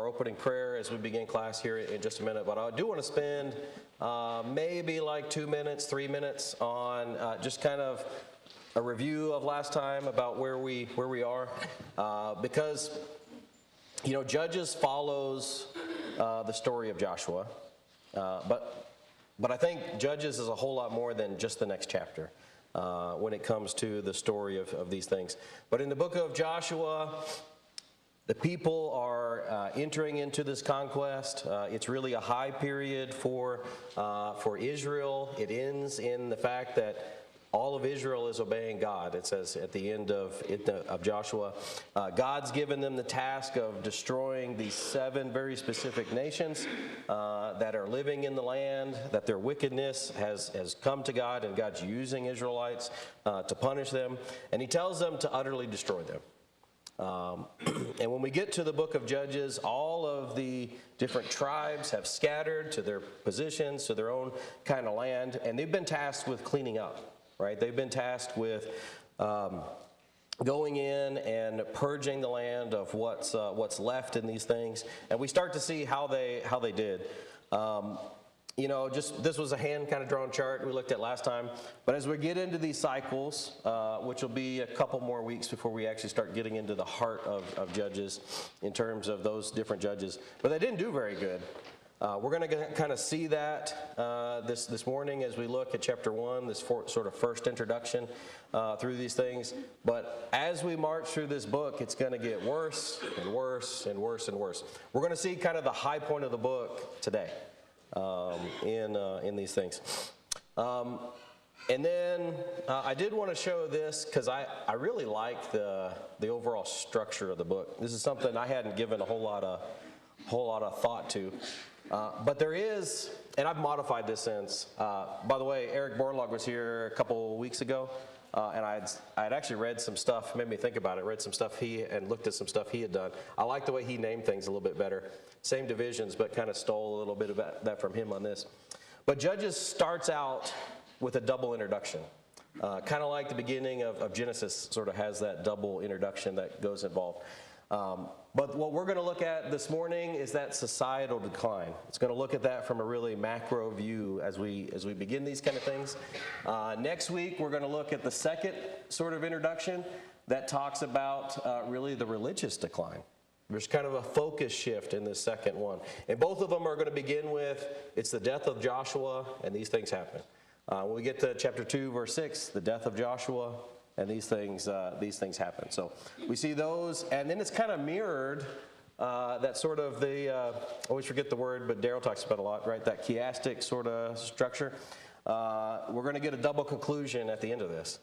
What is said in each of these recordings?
opening prayer as we begin class here in just a minute. But I do want to spend maybe like 2 minutes, 3 minutes on just kind of a review of last time about where we are, because Judges follows the story of Joshua, but I think Judges is a whole lot more than just the next chapter when it comes to the story of these things. But in the book of Joshua, the people are entering into this conquest. It's really a high period for Israel. It ends in the fact that all of Israel is obeying God. It says at the end of Joshua, God's given them the task of destroying these 7 very specific nations that are living in the land, that their wickedness has come to God, and God's using Israelites to punish them. And he tells them to utterly destroy them. And when we get to the book of Judges, all of the different tribes have scattered to their positions, to their own kind of land, and they've been tasked with cleaning up. Right? They've been tasked with going in and purging the land of what's left in these things, and we start to see how they did. Just this was a hand kind of drawn chart we looked at last time, but as we get into these cycles, which will be a couple more weeks before we actually start getting into the heart of Judges in terms of those different judges, but they didn't do very good. We're going to kind of see that this morning as we look at chapter 1, this sort of first introduction through these things. But as we march through this book, it's going to get worse and worse and worse and worse. We're going to see kind of the high point of the book today in these things. And then I did want to show this because I really like the overall structure of the book. This is something I hadn't given a whole lot of thought to. But there is, and I've modified this since. By the way, Eric Borlaug was here a couple weeks ago, and I had actually read some stuff, made me think about it, read some stuff and looked at some stuff he had done. I like the way he named things a little bit better. Same divisions, but kind of stole a little bit of that from him on this. But Judges starts out with a double introduction. Kind of like the beginning of Genesis sort of has that double introduction that goes involved. But what we're going to look at this morning is that societal decline. It's going to look at that from a really macro view as we begin these kind of things. Next week, we're going to look at the second sort of introduction that talks about really the religious decline. There's kind of a focus shift in this second one. And both of them are going to begin with, it's the death of Joshua, and these things happen. When we get to chapter 2, verse 6, the death of Joshua, and these things happen. So we see those, and then it's kind of mirrored that sort of I always forget the word, but Daryl talks about it a lot, right? That chiastic sort of structure. We're going to get a double conclusion at the end of this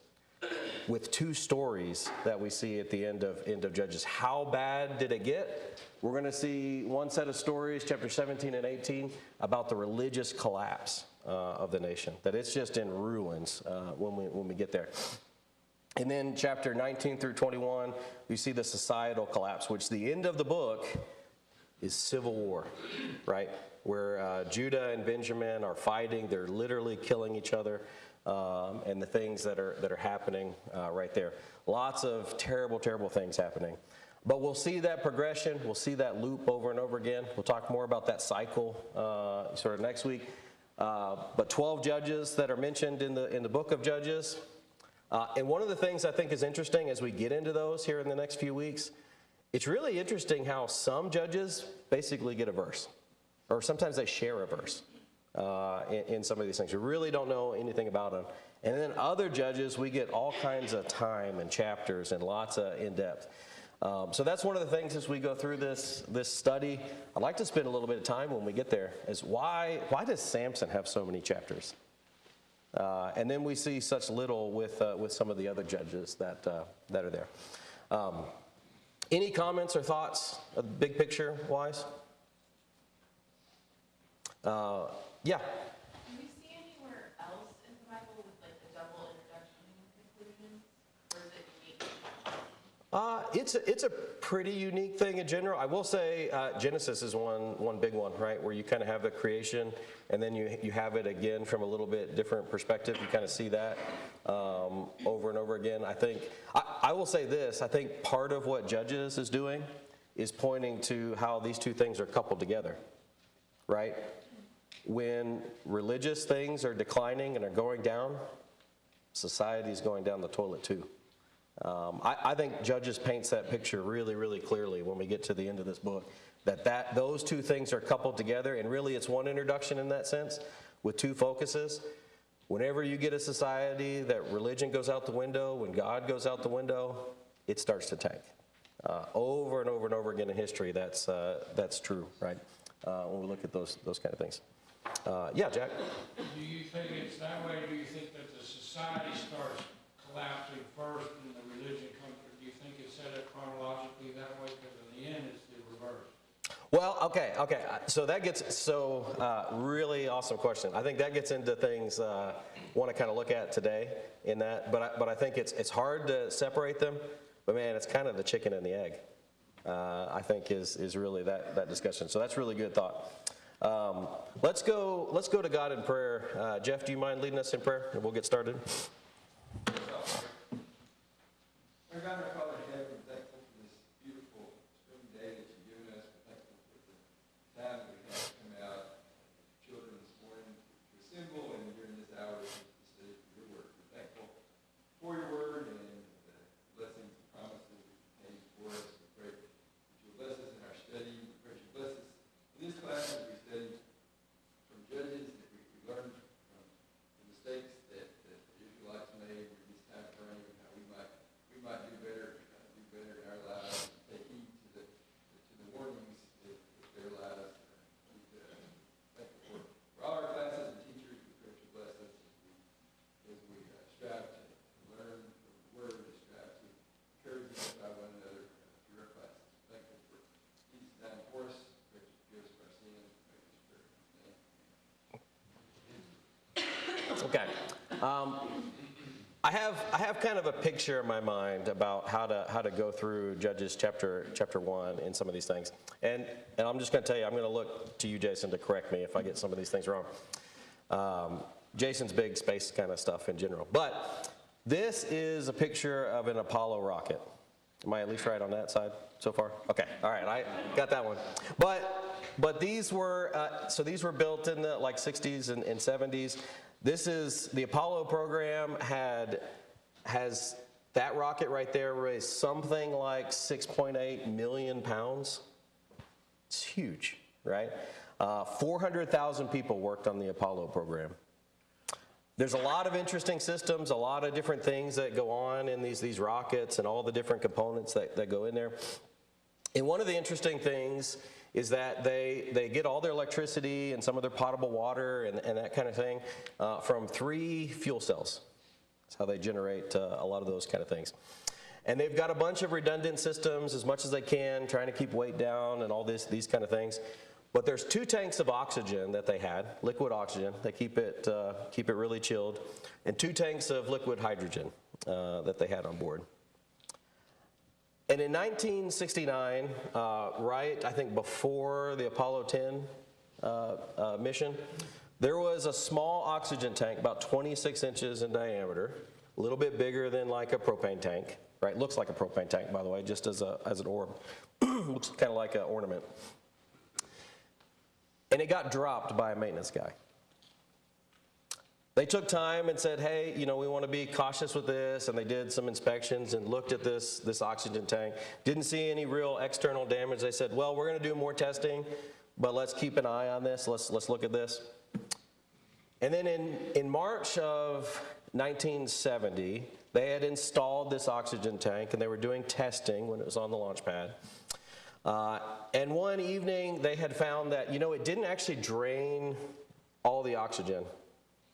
with 2 stories that we see at the end of Judges. How bad did it get? We're going to see one set of stories, chapter 17 and 18, about the religious collapse of the nation, that it's just in ruins when we get there. And then chapter 19 through 21, we see the societal collapse, which the end of the book is civil war, right? Where Judah and Benjamin are fighting. They're literally killing each other, and the things that are happening right there. Lots of terrible, terrible things happening. But we'll see that progression. We'll see that loop over and over again. We'll talk more about that cycle sort of next week. But 12 judges that are mentioned in the book of Judges. And one of the things I think is interesting as we get into those here in the next few weeks, it's really interesting how some judges basically get a verse, or sometimes they share a verse in some of these things. We really don't know anything about them. And then other judges, we get all kinds of time and chapters and lots of in-depth. So that's one of the things as we go through this study. I'd like to spend a little bit of time when we get there is why does Samson have so many chapters? And then we see such little with some of the other judges that are there. Any comments or thoughts, big picture wise? Yeah. Do we see anywhere else in the Bible with like the double introduction conclusion, or is it unique? It's a pretty unique thing in general. I will say Genesis is one big one, right? Where you kind of have the creation, and then you have it again from a little bit different perspective. You kind of see that over and over again. I will say this. I think part of what Judges is doing is pointing to how these two things are coupled together, right? When religious things are declining and are going down, society is going down the toilet too. I think Judges paints that picture really, really clearly when we get to the end of this book, that those two things are coupled together, and really it's one introduction in that sense with two focuses. Whenever you get a society that religion goes out the window, when God goes out the window, it starts to tank. Over and over and over again in history, that's true, right? When we look at those kind of things. Yeah, Jack? Do you think it's that way? Do you think that the society starts collapsing first and the religion comes? Or do you think it's set up chronologically that way? Because in the end, it's the reverse. Well, okay. So that gets, really awesome question. I think that gets into things I want to kind of look at today in that, but I think it's hard to separate them, but man, it's kind of the chicken and the egg, I think is really that discussion. So that's really good thought. Let's go to God in prayer. Jeff, do you mind leading us in prayer? And we'll get started. Our God, our Father in heaven, we're thankful for this beautiful spring day that you've given us. We're thankful for the time that we had to come out, children this morning, to assemble and during this hour to study for your word. We're thankful for your word and the blessings and promises that you made for us. We pray that you'll bless us in our study. We pray that you'll bless us in this class as we study from Judges, that we learn from the mistakes that the Israelites made during this time frame and how we might do better in our lives, and take heed to the warnings that their lives need to thankful for all our classes and teachers. We pray to bless us as we strive to learn from the word and strive to encourage us by one another through our classes. Thankful for each time for us. Pray to forgive us of our sins. Pray this prayer in His name. Okay. I have kind of a picture in my mind about how to go through Judges chapter 1 in some of these things. And I'm just going to tell you, I'm going to look to you, Jason, to correct me if I get some of these things wrong. Jason's big space kind of stuff in general. But this is a picture of an Apollo rocket. Am I at least right on that side so far? Okay, all right, I got that one. But these were built in the 60s and 70s. This is the Apollo program has that rocket right there raised something like 6.8 million pounds. It's huge, right? 400,000 people worked on the Apollo program. There's a lot of interesting systems, a lot of different things that go on in these rockets and all the different components that go in there. And one of the interesting things is that they get all their electricity and some of their potable water and that kind of thing from 3 fuel cells. That's how they generate a lot of those kind of things. And they've got a bunch of redundant systems as much as they can, trying to keep weight down and all these kind of things. But there's 2 tanks of oxygen that they had, liquid oxygen. They keep it really chilled, and 2 tanks of liquid hydrogen that they had on board. And in 1969, right, I think before the Apollo 10 mission, there was a small oxygen tank, about 26 inches in diameter, a little bit bigger than like a propane tank, right? Looks like a propane tank, by the way, just as an orb. Looks kind of like an ornament. And it got dropped by a maintenance guy. They took time and said, hey, we want to be cautious with this, and they did some inspections and looked at this oxygen tank. Didn't see any real external damage. They said, well, we're going to do more testing, but let's keep an eye on this. Let's look at this. And then in March of 1970, they had installed this oxygen tank, and they were doing testing when it was on the launch pad. And one evening, they had found that, it didn't actually drain all the oxygen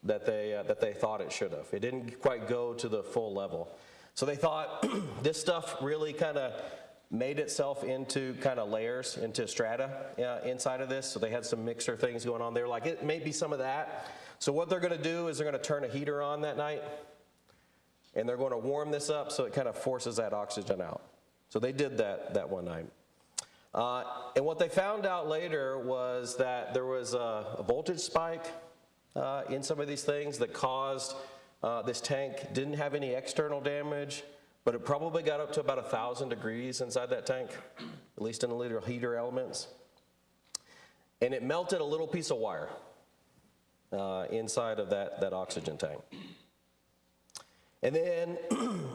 that they thought it should have. It didn't quite go to the full level. So they thought this stuff really kind of made itself into kind of layers, into strata inside of this. So they had some mixer things going on there. Like it may be some of that. So what they're going to do is they're going to turn a heater on that night, and they're going to warm this up so it kind of forces that oxygen out. So they did that one night. And what they found out later was that there was a voltage spike in some of these things that caused this tank. Didn't have any external damage, but it probably got up to about 1,000 degrees inside that tank, at least in the little heater elements. And it melted a little piece of wire inside of that oxygen tank. And then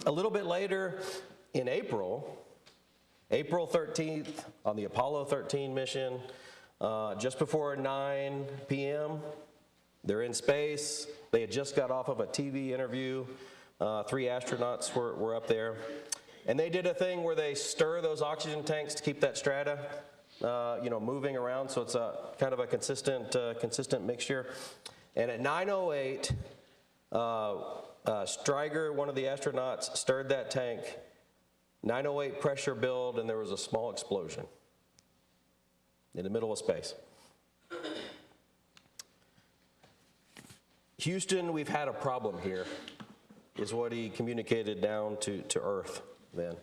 a little bit later in April 13th, on the Apollo 13 mission, just before 9 p.m., they're in space. They had just got off of a TV interview. 3 astronauts were up there. And they did a thing where they stir those oxygen tanks to keep that strata, moving around, so it's a kind of a consistent mixture. And at 9:08, Stryger, one of the astronauts, stirred that tank. 9:08 pressure build, and there was a small explosion in the middle of space. Houston, we've had a problem here, is what he communicated down to Earth then.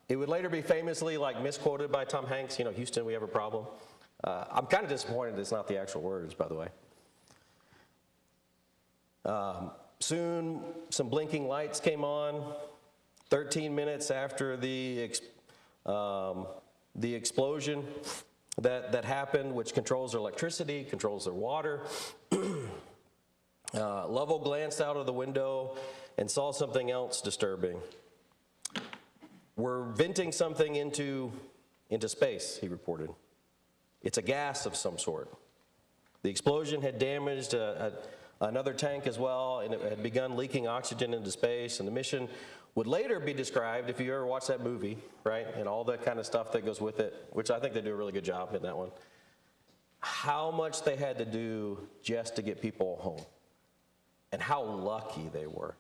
It would later be famously misquoted by Tom Hanks, Houston, we have a problem. I'm kind of disappointed it's not the actual words, by the way. Soon, some blinking lights came on. 13 minutes after the explosion that happened, which controls their electricity, controls their water, Lovell glanced out of the window and saw something else disturbing. We're venting something into space, he reported. It's a gas of some sort. The explosion had damaged another tank as well, and it had begun leaking oxygen into space, and the mission would later be described, if you ever watch that movie, right, and all that kind of stuff that goes with it, which I think they do a really good job in that one, how much they had to do just to get people home, and how lucky they were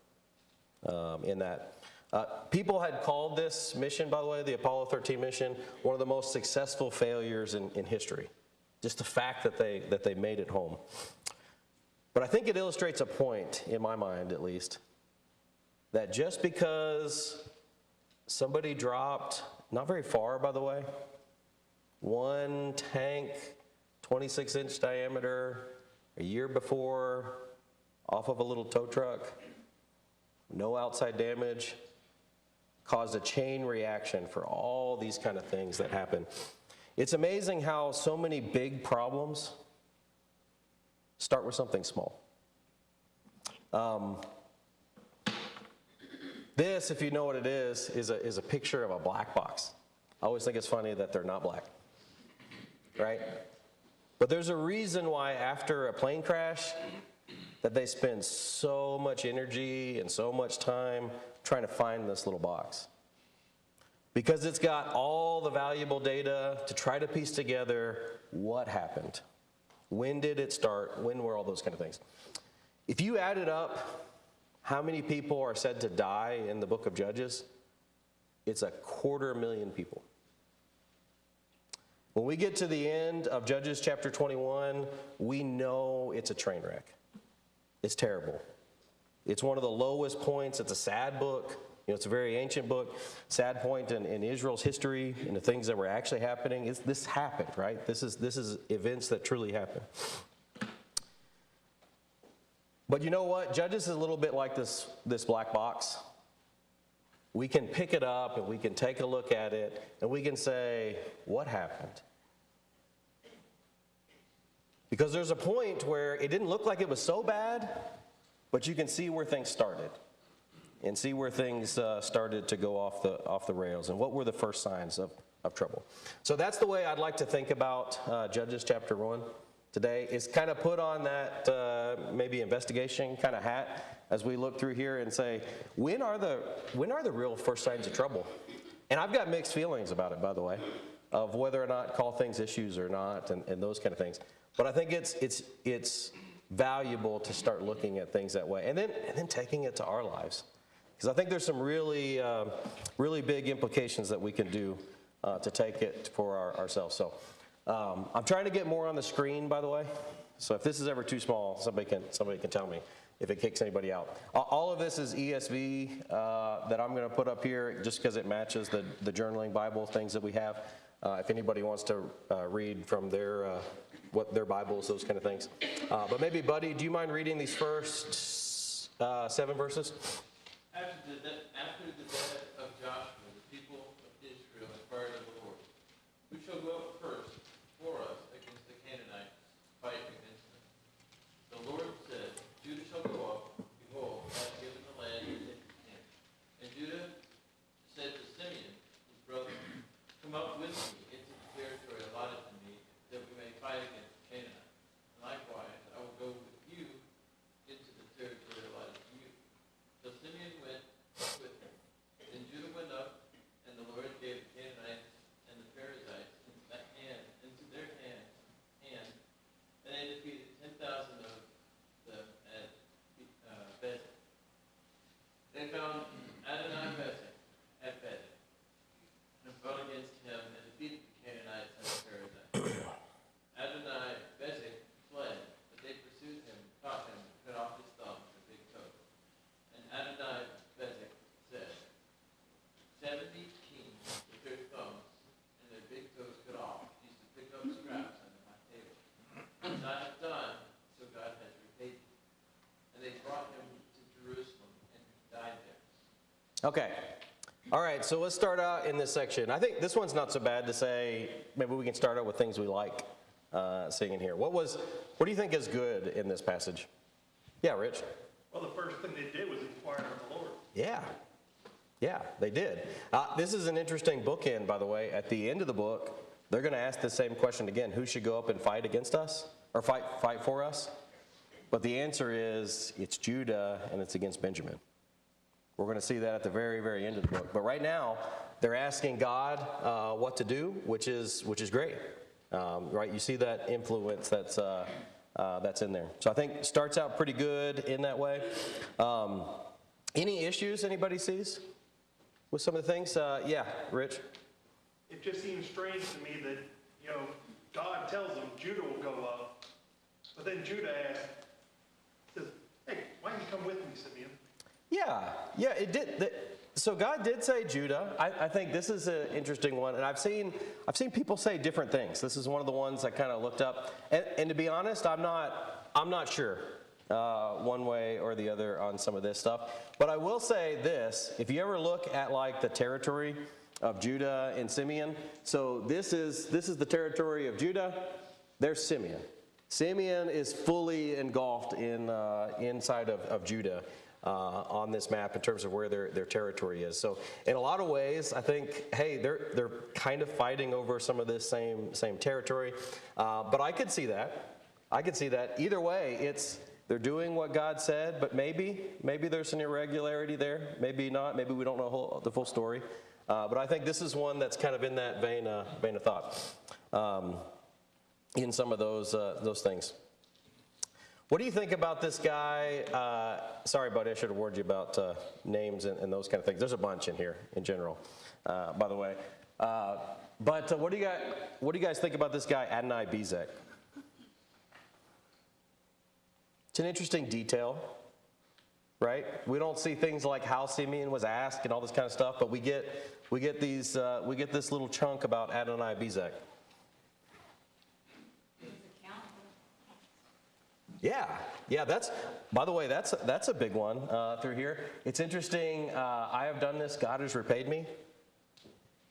in that. People had called this mission, by the way, the Apollo 13 mission, one of the most successful failures in history. Just the fact that they made it home. But I think it illustrates a point, in my mind at least, that just because somebody dropped, not very far by the way, one tank, 26-inch diameter, a year before, off of a little tow truck, no outside damage, caused a chain reaction for all these kind of things that happen. It's amazing how so many big problems start with something small. This, if you know what it is a picture of a black box. I always think it's funny that they're not black, right? But there's a reason why after a plane crash that they spend so much energy and so much time trying to find this little box. Because it's got all the valuable data to try to piece together what happened. When did it start? When were all those kind of things? If you added up how many people are said to die in the book of Judges, it's 250,000 people. When we get to the end of Judges chapter 21, we know it's a train wreck. It's terrible. It's one of the lowest points. It's a sad book. It's a very ancient book. Sad point in Israel's history and the things that were actually happening. This happened, right? This is events that truly happened. But you know what? Judges is a little bit like this black box. We can pick it up and we can take a look at it and we can say, what happened? Because there's a point where it didn't look like it was so bad, but you can see where things started and see where things started to go off the rails and what were the first signs of trouble. So that's the way I'd like to think about Judges chapter 1 today, is kind of put on that maybe investigation kind of hat as we look through here and say, when are the real first signs of trouble? And I've got mixed feelings about it, by the way, of whether or not call things issues or not and those kind of things. But I think it's valuable to start looking at things that way and then taking it to our lives. Because I think there's some really big implications that we can do to take it for ourselves. So I'm trying to get more on the screen, by the way. So if this is ever too small, somebody can tell me if it kicks anybody out. All of this is ESV that I'm going to put up here just because it matches the journaling Bible things that we have. If anybody wants to read from their Bibles, those kind of things. But maybe, Buddy, do you mind reading these first 7 verses? After the death of Joshua, the people of Israel inquired of the Okay. All right, so let's start out in this section. I think this one's not so bad to say. Maybe we can start out with things we like seeing in here. What do you think is good in this passage? Yeah, Rich? Well, the first thing they did was inquire of the Lord. Yeah, they did. This is an interesting bookend, by the way. At the end of the book, they're going to ask the same question again. Who should go up and fight against us? Or fight for us? But the answer is, it's Judah and it's against Benjamin. We're going to see that at the very, very end of the book. But right now, they're asking God what to do, which is great. Right? You see that influence that's in there. So I think it starts out pretty good in that way. Any issues anybody sees with some of the things? Yeah, Rich? It just seems strange to me that, God tells them Judah will go up, but then Judah says, hey, why don't you come with me, Simeon? Yeah, it did. So God did say Judah. I think this is an interesting one, and I've seen people say different things. This is one of the ones I kind of looked up, and to be honest, I'm not sure one way or the other on some of this stuff. But I will say this: if you ever look at like the territory of Judah and Simeon, so this is the territory of Judah. There's Simeon. Simeon is fully engulfed in inside of Judah. On this map in terms of where their territory is. So in a lot of ways, I think, hey, they're kind of fighting over some of this same territory. But I could see that. Either way, they're doing what God said, but maybe there's an irregularity there. Maybe not. Maybe we don't know the full story. But I think this is one that's kind of in that vein of thought in some of those things. What do you think about this guy? Sorry, buddy, I should have warned you about names and those kind of things. There's a bunch in here in general, by the way. But what do you guys think about this guy, Adonai-Bezek? It's an interesting detail, right? We don't see things like how Simeon was asked and all this kind of stuff, but we get this little chunk about Adonai-Bezek. Yeah. By the way, that's a big one through here. It's interesting. I have done this. God has repaid me.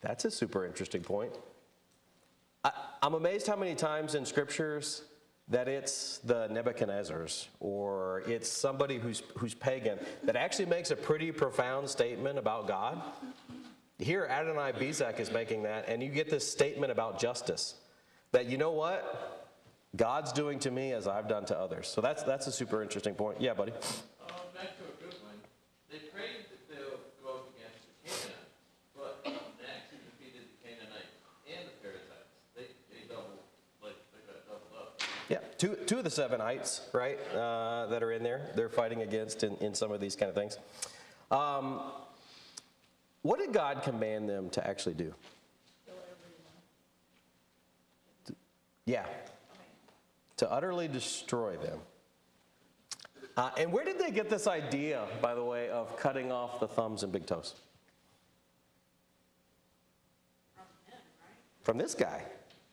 That's a super interesting point. I'm amazed how many times in scriptures that it's the Nebuchadnezzars or it's somebody who's pagan that actually makes a pretty profound statement about God. Here, Adonai-Bezek is making that, and you get this statement about justice. That you know what? God's doing to me as I've done to others. So that's a super interesting point. Yeah, buddy. Back to a good one. They prayed that they'll go up against the Canaanites, but they actually defeated the Canaanites and the Perizzites. They got doubled up. Yeah, two of the 7ites, right, that are in there. They're fighting against in some of these kind of things. What did God command them to actually do? Kill everyone. Yeah. To utterly destroy them. And where did they get this idea, by the way, of cutting off the thumbs and big toes? From him, right? From this guy,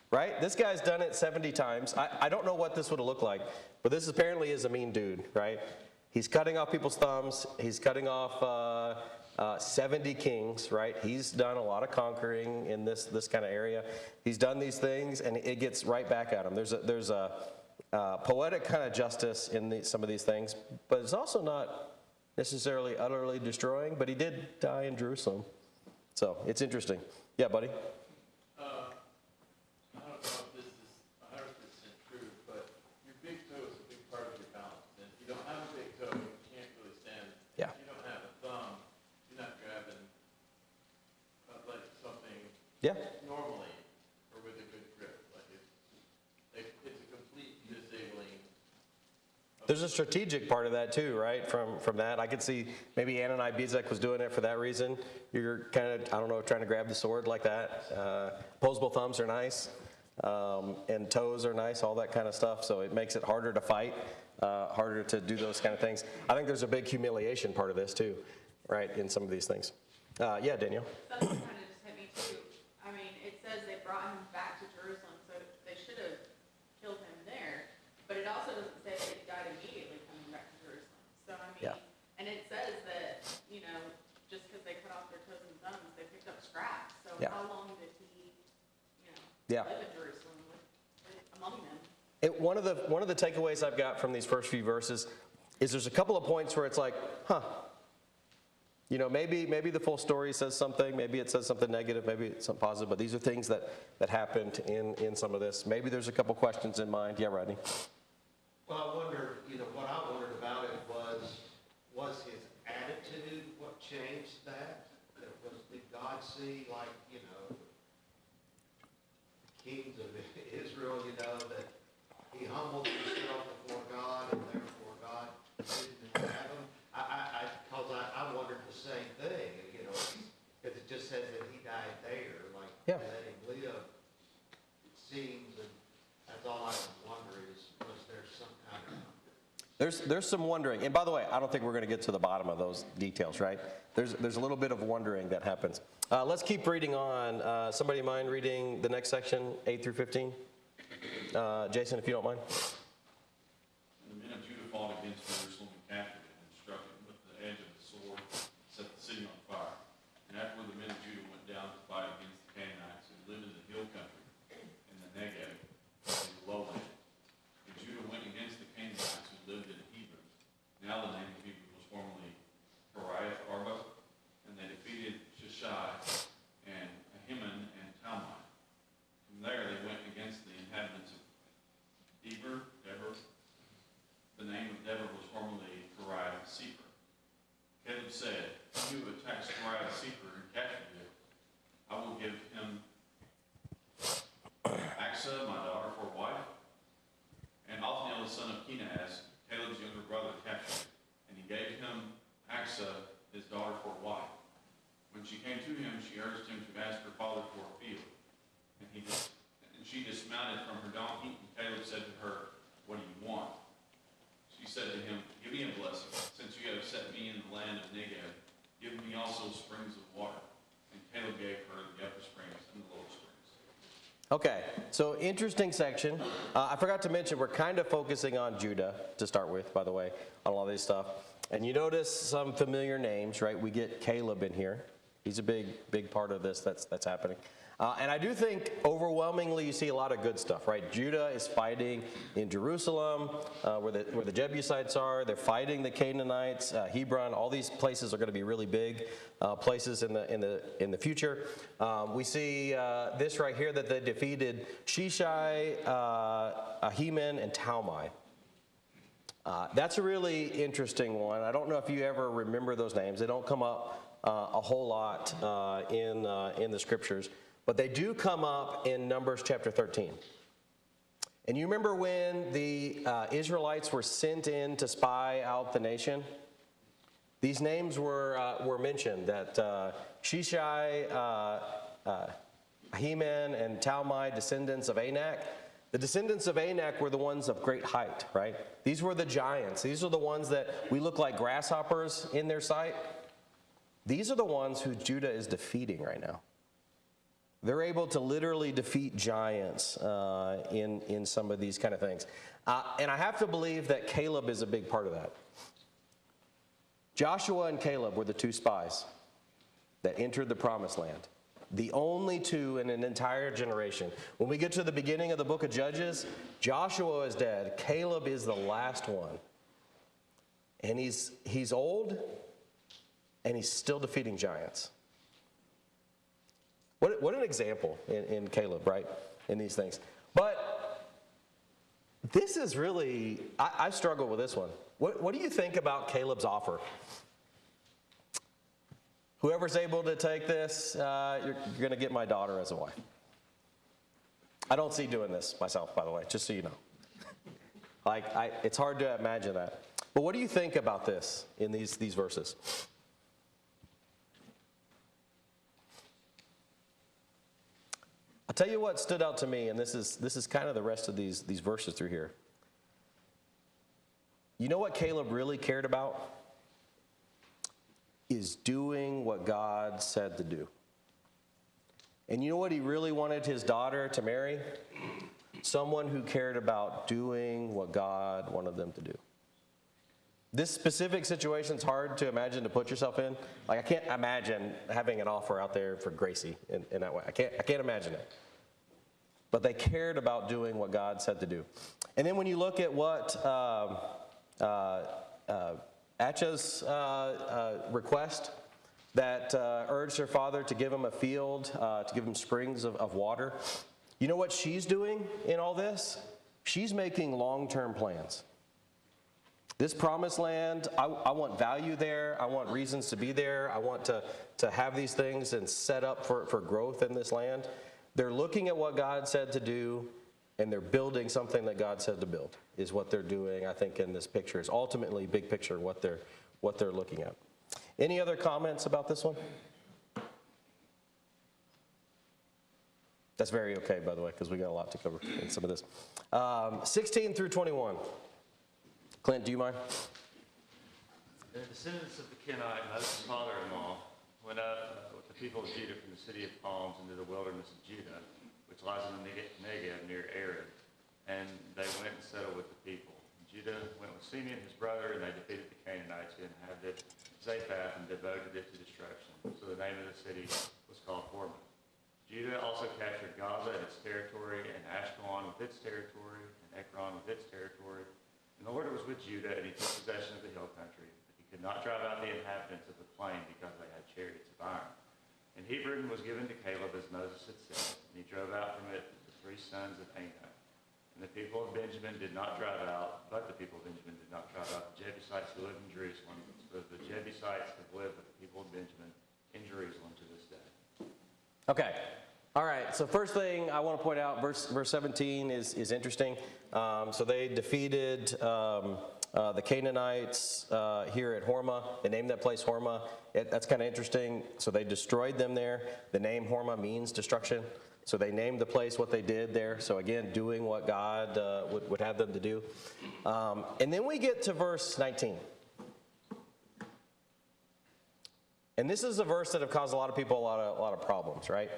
right? This guy's done it 70 times. I don't know what this would have looked like, but this apparently is a mean dude, right? He's cutting off people's thumbs. He's cutting off 70 kings, right? He's done a lot of conquering in this kind of area. He's done these things, and it gets right back at him. There's a poetic kind of justice in some of these things, but it's also not necessarily utterly destroying, but he did die in Jerusalem. So it's interesting. Yeah, buddy? I don't know if this is 100% true, but your big toe is a big part of your balance. And if you don't have a big toe, you can't really stand. Yeah. If you don't have a thumb, you're not grabbing like something Yeah. normally or with a good grip. It's a complete disabling. There's a strategic part of that too, right? From that, I could see maybe Adonai-Bezek was doing it for that reason. You're kind of, I don't know, trying to grab the sword like that. Opposable thumbs are nice, and toes are nice, all that kind of stuff. So it makes it harder to fight, harder to do those kind of things. I think there's a big humiliation part of this too, right? In some of these things. Yeah, Daniel. That's kind of just hit me too. I mean, it says they brought him back to Jerusalem, so they should have killed him there. But it also doesn't say that he died immediately coming back to Jerusalem. So I mean, Yeah. and it says that, just because they One of the takeaways I've got from these first few verses is there's a couple of points where it's like, maybe the full story says something, maybe it says something negative, maybe it's something positive, but these are things that happened in some of this. Maybe there's a couple questions in mind. Yeah, Rodney? Well, I wonder, what I wondered about it was his attitude what changed that? Did God see, kings of Israel, that he humbled himself before God, and therefore God didn't have him? Because I wondered the same thing, because it just says that he died there, Yeah. let him live, it seems, and that's all I can wonder is, was there some kind of... There's some wondering. And by the way, I don't think we're going to get to the bottom of those details, right? There's a little bit of wondering that happens. Let's keep reading on. Somebody mind reading the next section, 8 through 15? Jason, if you don't mind. And the men of Judah fought against Jerusalem and captured it, and struck it with the edge of the sword, set the city on fire. And afterward the men of Judah went down to fight against the Canaanites who lived in the hill country, in the Negev, in the lowland. And Judah went against the Canaanites who lived in Hebron. Now the name of Hebron was formerly Kiriath Arba, and they defeated Shishai and Ahiman and Talmai. From there they went against the inhabitants of Deber. The name of Deber was formerly Kiriath Sefer. Caleb said, "He who attacks Kiriath Sefer and captures it, I will give him Achsah, my daughter, for a wife." And Othniel, the son of Kenaz, Caleb's younger brother, captured it, and he gave him Achsah, his daughter, for a wife. When she came to him, she urged him to ask her father for a field. And she dismounted from her donkey, and Caleb said to her, "What do you want?" She said to him, "Give me a blessing. Since you have set me in the land of Negev, give me also springs of water." And Caleb gave her the upper springs and the lower springs. Okay, so interesting section. I forgot to mention we're kind of focusing on Judah to start with, by the way, on all this stuff. And you notice some familiar names, right? We get Caleb in here. He's a big part of this that's happening. And I do think overwhelmingly you see a lot of good stuff, right? Judah is fighting in Jerusalem, where the Jebusites are. They're fighting the Canaanites, Hebron. All these places are going to be really big places in the future. We see this right here that they defeated Shishai, Ahiman, and Talmai. That's a really interesting one. I don't know if you ever remember those names. They don't come up a whole lot in the scriptures. But they do come up in Numbers chapter 13. And you remember when the Israelites were sent in to spy out the nation? These names were mentioned, that Shishai, Ahiman, and Talmai, descendants of Anak. The descendants of Anak were the ones of great height, right? These were the giants. These are the ones that we look like grasshoppers in their sight. These are the ones who Judah is defeating right now. They're able to literally defeat giants in some of these kind of things. And I have to believe that Caleb is a big part of that. Joshua and Caleb were the two spies that entered the promised land. The only two in an entire generation. When we get to the beginning of the book of Judges, Joshua is dead. Caleb is the last one. And he's old, and he's still defeating giants. What an example in Caleb, right? In these things. But this is really, I struggle with this one. What do you think about Caleb's offer? Whoever's able to take this, you're going to get my daughter as a wife. I don't see doing this myself, by the way, just so you know. It's hard to imagine that. But what do you think about this in these verses? I'll tell you what stood out to me, and this is kind of the rest of these verses through here. You know what Caleb really cared about? Is doing what God said to do. And you know what he really wanted his daughter to marry? Someone who cared about doing what God wanted them to do. This specific situation is hard to imagine to put yourself in. I can't imagine having an offer out there for Gracie in that way. I can't imagine it. but they cared about doing what God said to do. And then when you look at what Achah's request, that urged her father to give him a field, to give him springs of water, you know what she's doing in all this? She's making long-term plans. This promised land, I want value there. I want reasons to be there. I want to have these things and set up for growth in this land. They're looking at what God said to do, and they're building something that God said to build, is what they're doing, I think, in this picture. Is ultimately, big picture, what they're looking at. Any other comments about this one? That's very okay, by the way, because we got a lot to cover in some of this. 16 through 21. Clint, do you mind? The descendants of the Kenite, Moses' father-in-law, went up with the people of Judah from the city of Palms into the wilderness of Judah, which lies in the Negev near Arad, and they went and settled with the people. Judah went with Simeon, his brother, and they defeated the Canaanites who inhabited Zaphath and devoted it to destruction. So the name of the city was called Hormah. Judah also captured Gaza and its territory, and Ashkelon with its territory, and Ekron with its territory. And the Lord was with Judah, and he took possession of the hill country. But he could not drive out the inhabitants of the plain because they had chariots of iron. And Hebron was given to Caleb as Moses had said, and he drove out from it the 3 sons of Anak. And the people of Benjamin did not drive out, but the people of Benjamin did not drive out the Jebusites who lived in Jerusalem. So the Jebusites have lived with the people of Benjamin in Jerusalem to this day. Okay. All right. So first thing I want to point out, verse 17 is interesting. So they defeated the Canaanites here at Hormah. They named that place Hormah. That's kind of interesting. So they destroyed them there. The name Hormah means destruction. So they named the place what they did there. So again, doing what God would have them to do. And then we get to verse 19. And this is a verse that have caused a lot of people a lot of problems, right?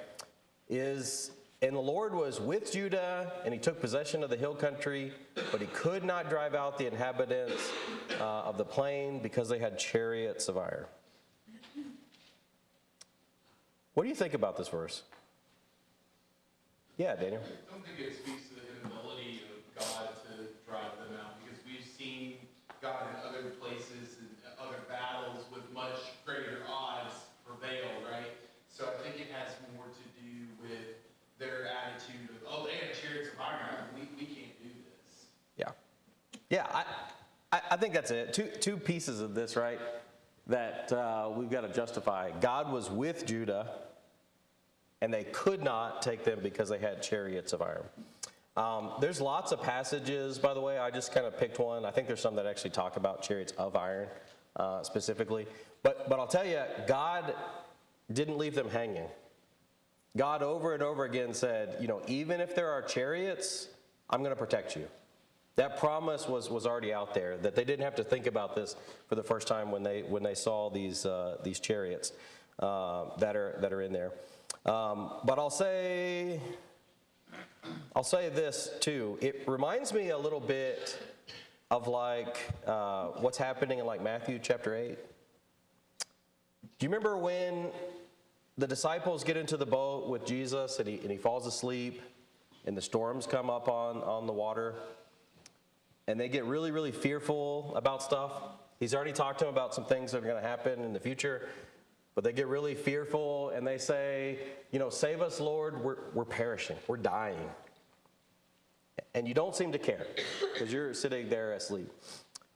And the Lord was with Judah, and he took possession of the hill country, but he could not drive out the inhabitants of the plain because they had chariots of iron. What do you think about this verse? Yeah, Daniel. I don't think it speaks to the inability of God to drive them out, because we've seen God in other places and other battles with much greater odds prevail, right? So I think it has more to do with their attitude of, oh, they have chariots of iron, we can't do this. Yeah. Yeah, I think that's it. Two pieces of this, right, that we've got to justify. God was with Judah, and they could not take them because they had chariots of iron. There's lots of passages, by the way. I just kind of picked one. I think there's some that actually talk about chariots of iron specifically. But I'll tell you, God didn't leave them hanging. God over and over again said, even if there are chariots, I'm going to protect you. That promise was already out there, that they didn't have to think about this for the first time when they saw these chariots that are in there. But I'll say this too. It reminds me a little bit of what's happening in Matthew chapter 8. Do you remember when the disciples get into the boat with Jesus and he falls asleep and the storms come up on the water and they get really, really fearful about stuff? He's already talked to them about some things that are going to happen in the future. But they get really fearful and they say, save us, Lord, we're perishing, we're dying. And you don't seem to care because you're sitting there asleep.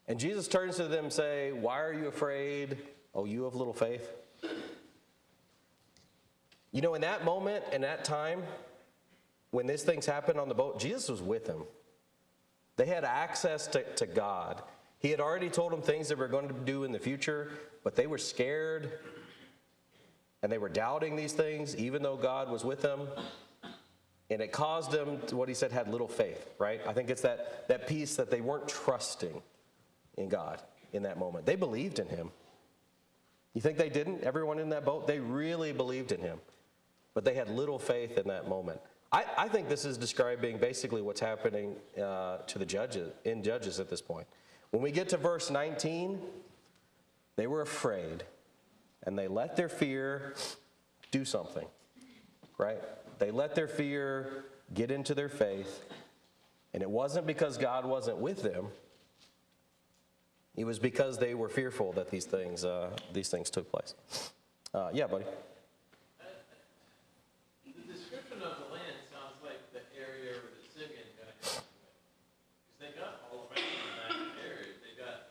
And Jesus turns to them and say, why are you afraid, oh, you of little faith? In that moment, in that time, when these things happened on the boat, Jesus was with them. They had access to God. He had already told them things they were going to do in the future, but they were scared. And they were doubting these things, even though God was with them. And it caused them to, what he said, had little faith, right? I think it's that piece that they weren't trusting in God in that moment. They believed in him. You think they didn't? Everyone in that boat? They really believed in him. But they had little faith in that moment. I think this is describing basically what's happening to the Judges at this point. When we get to verse 19, they were afraid. And they let their fear do something, right? They let their fear get into their faith, and it wasn't because God wasn't with them. It was because they were fearful that these things took place. Yeah, buddy. The description of the land sounds like the area that Simeon got into it. Because they got all around that area. They got,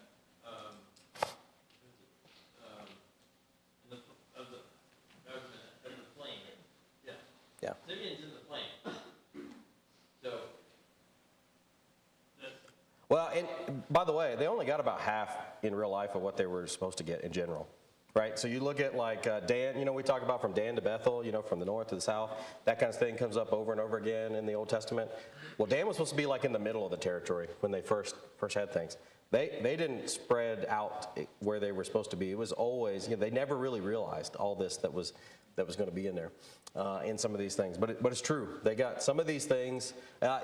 in the plain. Yeah. Yeah. Simeon's in the plain. So, that's, Well, and by the way, they only got about half in real life of what they were supposed to get in general, right? So you look at like Dan, we talk about from Dan to Bethel, from the north to the south. That kind of thing comes up over and over again in the Old Testament. Well, Dan was supposed to be like in the middle of the territory when they first had things. They didn't spread out where they were supposed to be. It was always, they never really realized all this that was going to be in there, in some of these things. But it's true. They got some of these things,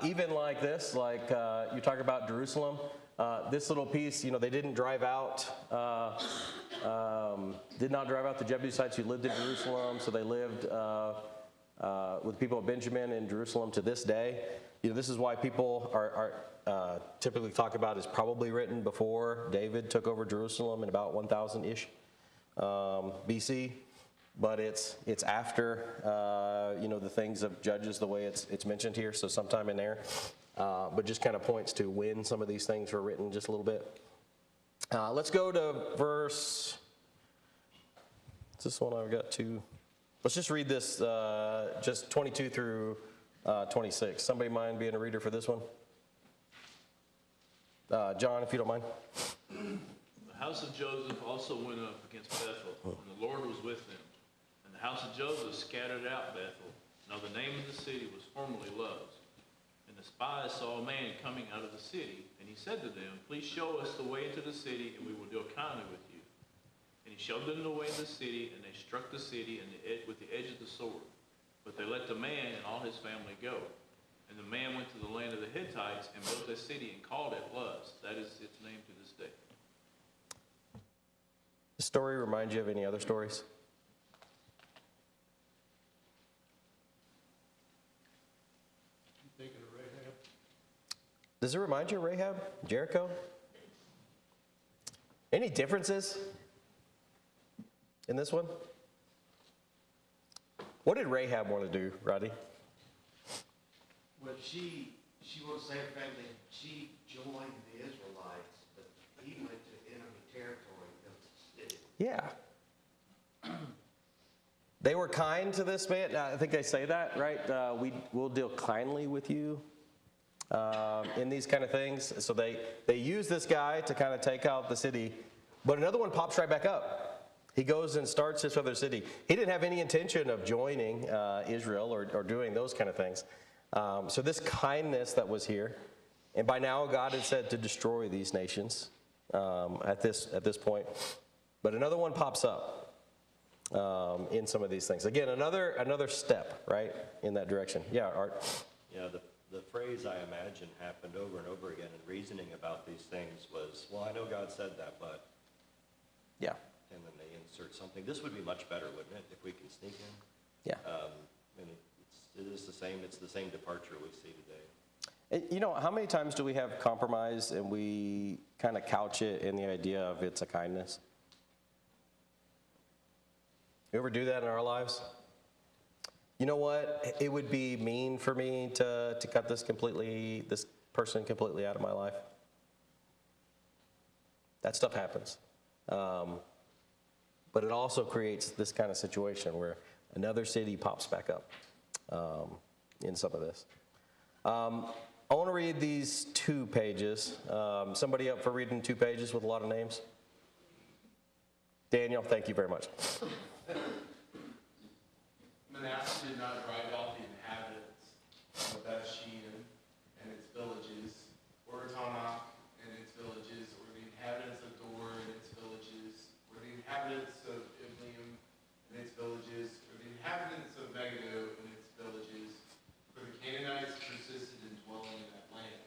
even like this, like you talk about Jerusalem. This little piece, they didn't drive out, did not drive out the Jebusites who lived in Jerusalem. So they lived with people of Benjamin in Jerusalem to this day. This is why people are typically talk about is probably written before David took over Jerusalem in about 1000-ish BC. But it's after, the things of Judges, the way it's mentioned here, so sometime in there. But just kind of points to when some of these things were written just a little bit. Let's go to verse, is this one I've got to, let's just read this, just 22 through 26. Somebody mind being a reader for this one? John, if you don't mind. the house of Joseph also went up against Bethel, and the Lord was with them. And the house of Joseph scattered out Bethel. Now the name of the city was formerly Luz. And the spies saw a man coming out of the city, and he said to them, Please show us the way into the city, and we will deal kindly with you. And he showed them the way in the city, and they struck the city with the edge of the sword. But they let the man and all his family go. And the man went to the land of the Hittites and built a city and called it Luz. That is its name to this day. This story remind you of any other stories? Thinking of Rahab? Does it remind you of Rahab, Jericho? Any differences in this one? What did Rahab want to do, Rodney? Well, she won't say her family, she joined the Israelites, but he went to enemy territory of the city. Yeah. They were kind to this man. I think they say that, right? We'll deal kindly with you in these kind of things. So they use this guy to kind of take out the city. But another one pops right back up. He goes and starts this other city. He didn't have any intention of joining Israel or doing those kind of things. So this kindness that was here, and by now God had said to destroy these nations at this point. But another one pops up in some of these things. Again, another step, right, in that direction. Yeah, Art? Yeah, the phrase I imagine happened over and over again in reasoning about these things was, well, I know God said that, but... Yeah. And then they insert something. This would be much better, wouldn't it, if we can sneak in? Yeah. And it's the same departure we see today. You know, how many times do we have compromise and we kind of couch it in the idea of it's a kindness? You ever do that in our lives? You know what? It would be mean for me to cut this person completely out of my life. That stuff happens. But it also creates this kind of situation where another city pops back up in some of this. I want to read these 2 pages. Somebody up for reading 2 pages with a lot of names? Daniel, thank you very much. Manasseh did not drive out the inhabitants of Bethshean and its villages, or Tanakh and its villages, or the inhabitants of Dor and its villages, or the inhabitants of Ibleam and its villages, or the inhabitants of Megiddo and its villages, for the Canaanites persisted in dwelling in that land.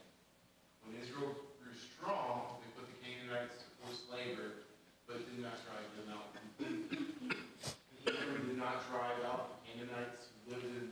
When Israel grew strong, they put the Canaanites to forced labor, but did not drive them out completely. He did not drive out the Canaanites who lived in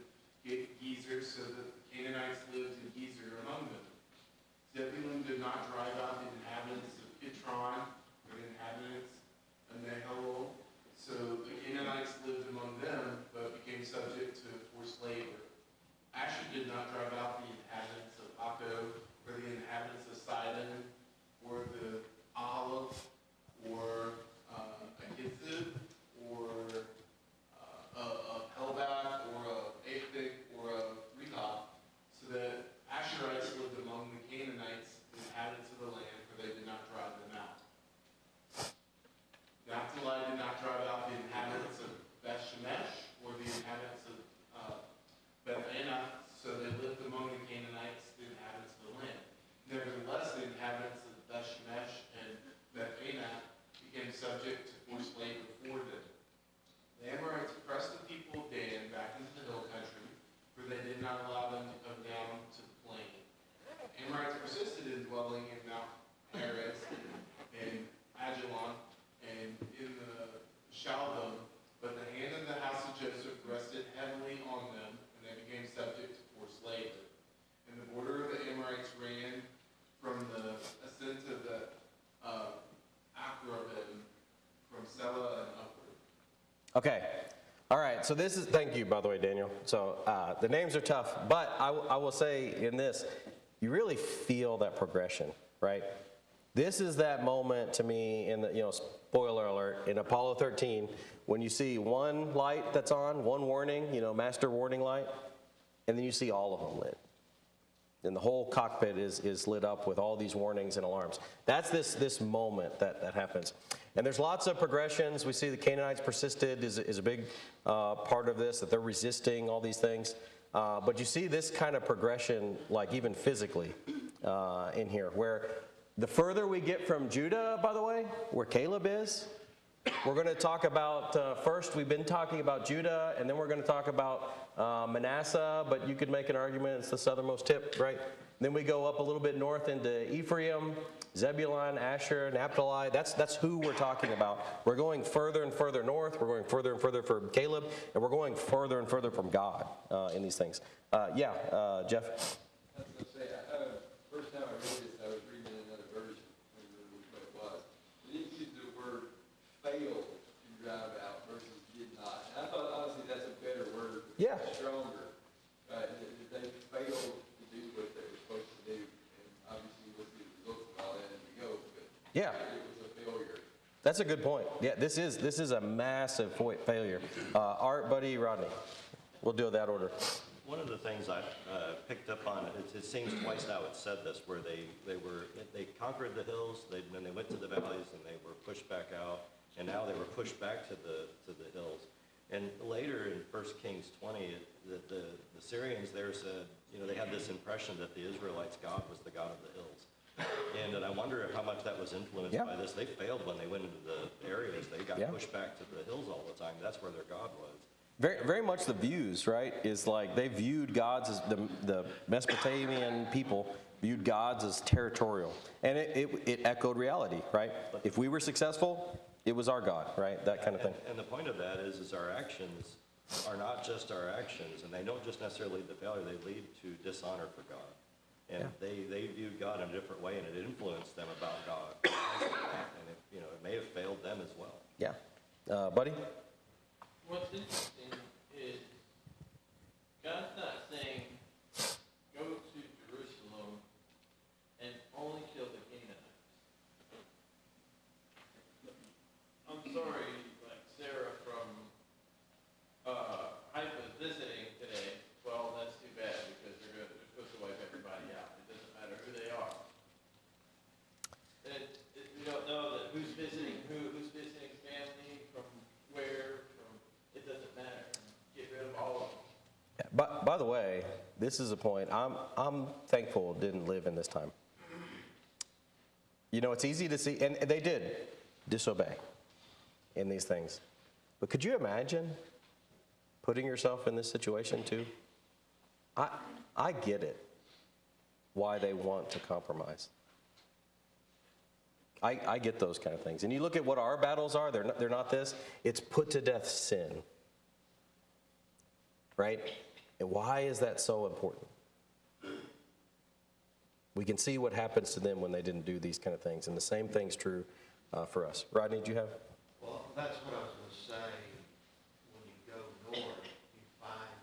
dwelling in Mount Heres and Ajalon and in the Shalom, but the hand of the house of Joseph rested heavily on them, and they became subject to forced labor. And the border of the Amorites ran from the ascent of the Akrabim, from Selah and upward. Okay. All right. So this is, thank you, by the way, Daniel. So the names are tough, but I will say in this, you really feel that progression, right? This is that moment to me in the, spoiler alert, in Apollo 13, when you see one light that's on, one warning, master warning light, and then you see all of them lit. And the whole cockpit is lit up with all these warnings and alarms. That's this moment that happens. And there's lots of progressions. We see the Canaanites persisted is a big part of this, that they're resisting all these things. But you see this kind of progression, like even physically in here, where the further we get from Judah, by the way, where Caleb is, we're going to talk about, first we've been talking about Judah, and then we're going to talk about Manasseh, but you could make an argument it's the southernmost tip, right? Then we go up a little bit north into Ephraim, Zebulun, Asher, Naphtali. That's who we're talking about. We're going further and further north. We're going further and further from Caleb, and we're going further and further from God in these things. Jeff? I was going to say, first time I read this, I was reading another version, I don't remember which one it was. It didn't use the word failed to drive out versus did not. And I thought, honestly, that's a better word. Yeah. Stronger. That they failed to do what they were supposed to do. And obviously, we'll see the results of all that as we go. But Yeah. it was a failure. That's a good point. Yeah, this is a massive failure. Art, buddy, Rodney. We'll do that order. One of the things I picked up on, it seems twice now it's said this, where they conquered the hills, then they went to the valleys, and they were pushed back out, and now they were pushed back to the hills. And later in 1 Kings 20, the Syrians there said, they had this impression that the Israelites' God was the God of the hills. And I wonder how much that was influenced by this. They failed when they went into the areas. They got pushed back to the hills all the time. That's where their God was. Very, very much the views, right, is like they viewed gods as the Mesopotamian people viewed gods as territorial. And it echoed reality, right? If we were successful, it was our God, right? That kind of thing. And the point of that is our actions are not just our actions, and they don't just necessarily lead to failure, they lead to dishonor for God. And they viewed God in a different way, and it influenced them about God. And it may have failed them as well. Yeah. Buddy? What's interesting is God's not saying, go to Jerusalem and only kill the Canaanites. I'm sorry, like Sarah from Haifa is visiting today. Well, that's too bad because they're supposed to wipe everybody out. It doesn't matter who they are. We don't know that who's visiting who's visiting family, from where, it doesn't matter. Get rid of all of them. Yeah, by the way, this is a point. I'm thankful didn't live in this time. It's easy to see, and they did disobey in these things. But could you imagine putting yourself in this situation too? I get it, why they want to compromise. I get those kind of things. And you look at what our battles are, they're not this. It's put to death sin. Right? And why is that so important? We can see what happens to them when they didn't do these kind of things. And the same thing's true for us. Rodney, do you have? Well, that's what I was going to say. When you go north, you find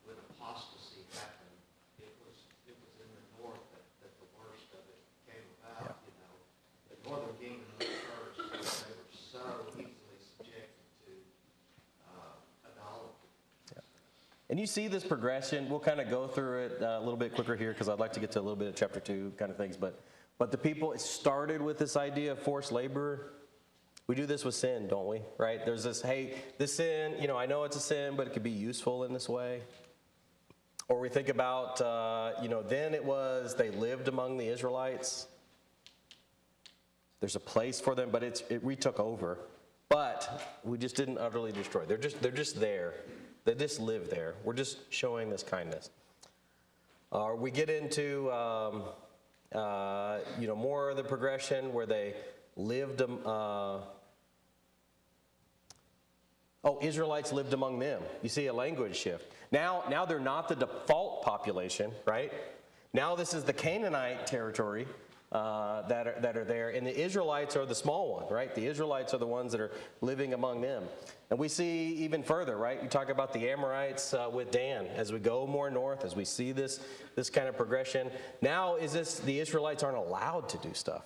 when apostasy happened, it was in the north that the worst of it came about. The northern kingdom of the church, because they were so easily subjected to idolatry. And you see this progression. We'll kind of go through it a little bit quicker here because I'd like to get to a little bit of chapter 2 kind of things. But the people, it started with this idea of forced labor. We do this with sin, don't we? Right? There's this, hey, this sin, I know it's a sin, but it could be useful in this way. Or we think about, then it was they lived among the Israelites. There's a place for them, but we took over. But we just didn't utterly destroy. They're just there. They just live there. We're just showing this kindness. We get into more of the progression where they lived, Israelites lived among them. You see a language shift. Now they're not the default population, right? Now this is the Canaanite territory that are there, and the Israelites are the small one, right? The Israelites are the ones that are living among them. And we see even further, right? You talk about the Amorites with Dan. As we go more north, as we see this kind of progression, now the Israelites aren't allowed to do stuff.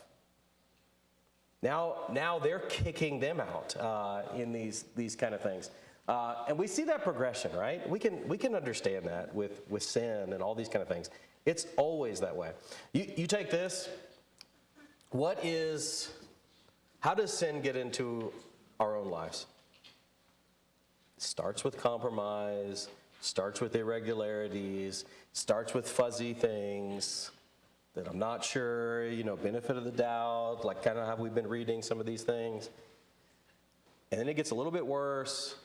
Now they're kicking them out in these kind of things. And we see that progression, right? We can understand that with sin and all these kind of things. It's always that way. You take this. How does sin get into our own lives? It starts with compromise, starts with irregularities, starts with fuzzy things that I'm not sure, benefit of the doubt, like kind of how we've been reading some of these things. And then it gets a little bit worse.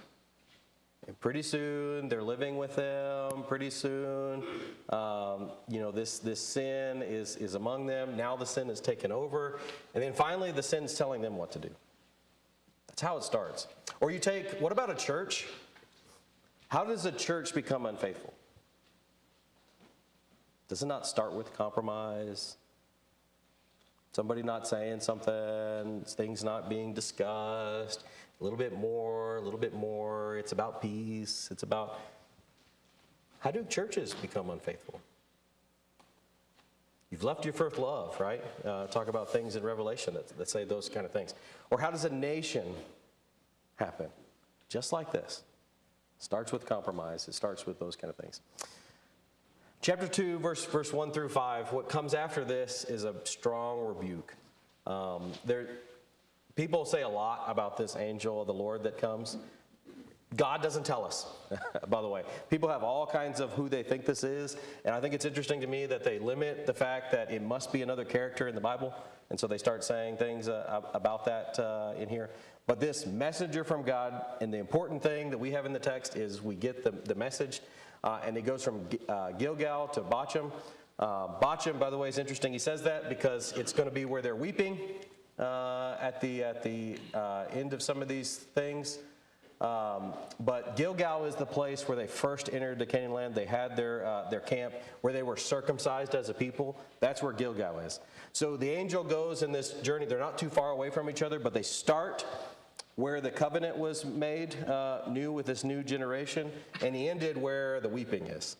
And pretty soon, they're living with them. Pretty soon, this sin is among them. Now the sin is taken over. And then finally, the sin's telling them what to do. That's how it starts. Or what about a church? How does a church become unfaithful? Does it not start with compromise? Somebody not saying something, things not being discussed, a little bit more. It's about peace. It's about, how do churches become unfaithful? You've left your first love, right? Talk about things in Revelation that say those kind of things. Or how does a nation happen? Just like this. Starts with compromise. It starts with those kind of things. Chapter 2, verse 1 through 5, what comes after this is a strong rebuke. People say a lot about this angel of the Lord that comes. God doesn't tell us, by the way. People have all kinds of who they think this is, and I think it's interesting to me that they limit the fact that it must be another character in the Bible, and so they start saying things about that in here. But this messenger from God, and the important thing that we have in the text is we get the message, and it goes from Gilgal to Bochum. Bochum, by the way, is interesting. He says that because it's going to be where they're weeping at the end of some of these things. But Gilgal is the place where they first entered the Canaan land. They had their camp where they were circumcised as a people. That's where Gilgal is. So the angel goes in this journey. They're not too far away from each other, but they start where the covenant was made new with this new generation, and he ended where the weeping is.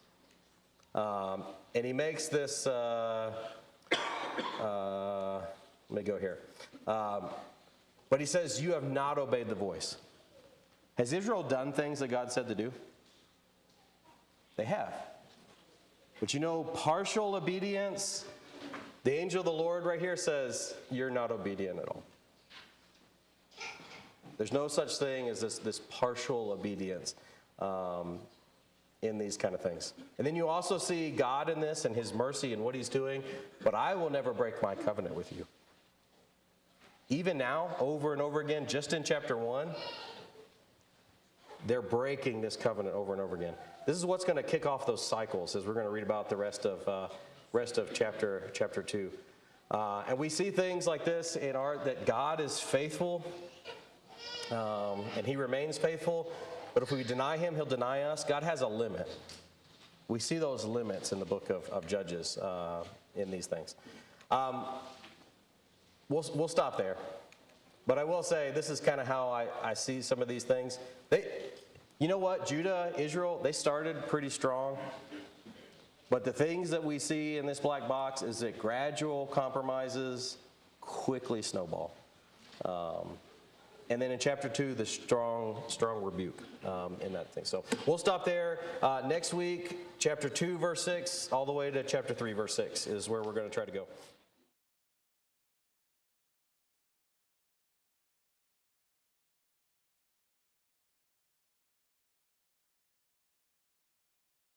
And he makes this, let me go here. But he says, you have not obeyed the voice. Has Israel done things that God said to do? They have. But partial obedience, the angel of the Lord right here says, you're not obedient at all. There's no such thing as this partial obedience in these kind of things. And then you also see God in this and his mercy and what he's doing. But I will never break my covenant with you. Even now, over and over again, just in chapter 1, they're breaking this covenant over and over again. This is what's going to kick off those cycles as we're going to read about the rest of chapter 2. And we see things like this in that God is faithful. And he remains faithful, but if we deny him, he'll deny us. God has a limit. We see those limits in the book of Judges in these things. We'll stop there. But I will say, this is kind of how I see some of these things. You know what? Judah, Israel, they started pretty strong. But the things that we see in this black box is that gradual compromises quickly snowball. And then in chapter 2, the strong rebuke in that thing. So we'll stop there. Next week, chapter 2, verse 6, all the way to chapter 3, verse 6 is where we're going to try to go.